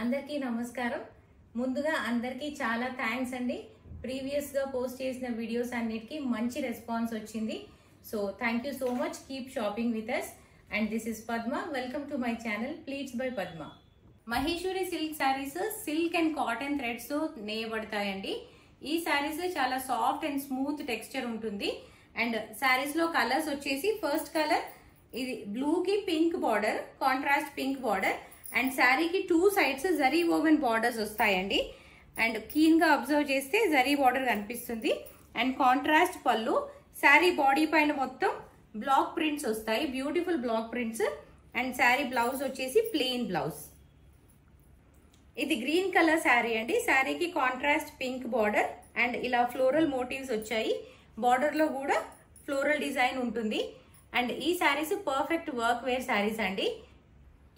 అందరికీ నమస్కారం. ముందుగా అందరికీ చాలా థ్యాంక్స్ అండి. ప్రీవియస్ గా పోస్ట్ చేసిన వీడియోస్ అన్నిటికీ మంచి రెస్పాన్స్ వచ్చింది. So thank you so much. Keep shopping with us. And this is Padma. Welcome to my channel pleats by Padma. Maheshwari silk sarees silk and cotton threads తో నేయబడతాయండి. ఈ శారీస్ చాలా సాఫ్ట్ అండ్ స్మూత్ టెక్స్చర్ ఉంటుంది. అండ్ శారీస్ లో కలర్స్ వచ్చేసి ఫస్ట్ కలర్ ఇది blue కి pink border, contrast pink border and శారీకి two sides zari woven borders వస్తాయండి. అండ్ కీన్ గా అబ్జర్వ్ చేస్తే జరీ బార్డర్ కనిపిస్తుంది. అండ్ కాంట్రాస్ట్ పళ్ళు, శారీ బాడీ పైన మొత్తం బ్లాక్ ప్రింట్స్ వస్తాయి, beautiful block prints. And sari blouse వచ్చేసి ప్లెయిన్ బ్లౌజ్. ఇది గ్రీన్ కలర్ శారీ అండి. శారీకి కాంట్రాస్ట్ పింక్ బార్డర్ అండ్ ఇలా ఫ్లోరల్ మోటివ్స్ వచ్చాయి. బార్డర్ లో కూడా ఫ్లోరల్ డిజైన్ ఉంటుంది. అండ్ ఈ saris perfect work wear saris అండి.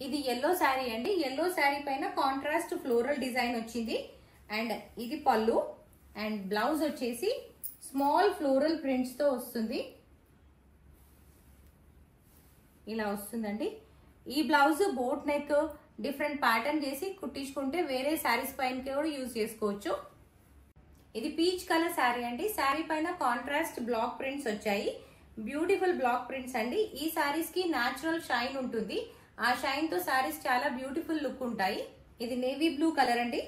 ఇది ఎల్లో శారీ అండి. ఎల్లో శారీ పైన కాంట్రాస్ట్ ఫ్లోరల్ డిజైన్ వచ్చింది. అండ్ ఇది పళ్ళు అండ్ బ్లౌజ్ వచ్చేసి స్మాల్ ఫ్లోరల్ ప్రింట్స్ తో వస్తుంది. ఇలా వస్తుందండి. ఈ blouse boat neck different pattern చేసి కుట్టించుకుంటే వేరే శారీస్ పైన కూడా యూజ్ చేసుకోవచ్చు. ఇది పీచ్ కలర్ శారీ అండి. శారీ పైన కాంట్రాస్ట్ బ్లాక్ ప్రింట్స్ వచ్చాయి, బ్యూటిఫుల్ బ్లాక్ ప్రింట్స్ అండి. ఈ శారీస్ కి న్యాచురల్ షైన్ ఉంటుంది. ఆ షైన్ తో శారీస్ చాలా బ్యూటిఫుల్ లుక్ ఉంటాయి. ఇది నేవీ బ్లూ కలర్ అండి.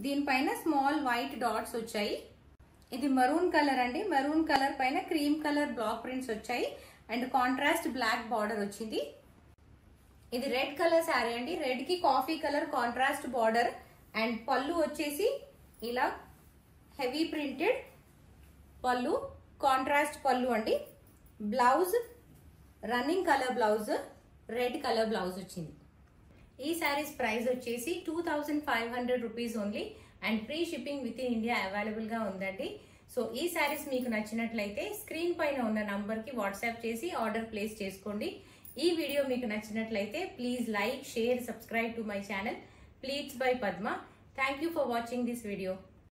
దీనిపైన స్మాల్ వైట్ డాట్స్ వచ్చాయి. ఇది మరూన్ కలర్ అండి. మరూన్ కలర్ పైన క్రీమ్ కలర్ బ్లాక్ ప్రింట్స్ వచ్చాయి అండ్ కాంట్రాస్ట్ బ్లాక్ బార్డర్ వచ్చింది. ఇది రెడ్ కలర్ శారీ అండి. రెడ్ కి coffee colour contrast border and పళ్ళు వచ్చేసి ఇలా హెవీ ప్రింటెడ్ పళ్ళు, కాంట్రాస్ట్ పళ్ళు అండి. Blouse running colour blouse, red colour blouse వచ్చింది. ఈ శారీస్ ప్రైస్ వచ్చేసి 2500 rupees only and free shipping with in India available గా ఉందండి. సో ఈ శారీస్ మీకు నచ్చినట్లయితే స్క్రీన్ పైన ఉన్న నంబర్ కి వాట్సాప్ చేసి ఆర్డర్ ప్లేస్ చేసుకోండి. ఈ వీడియో మీకు నచ్చినట్లయితే please like, share, subscribe to my channel pleats by Padma. Thank you for watching this video.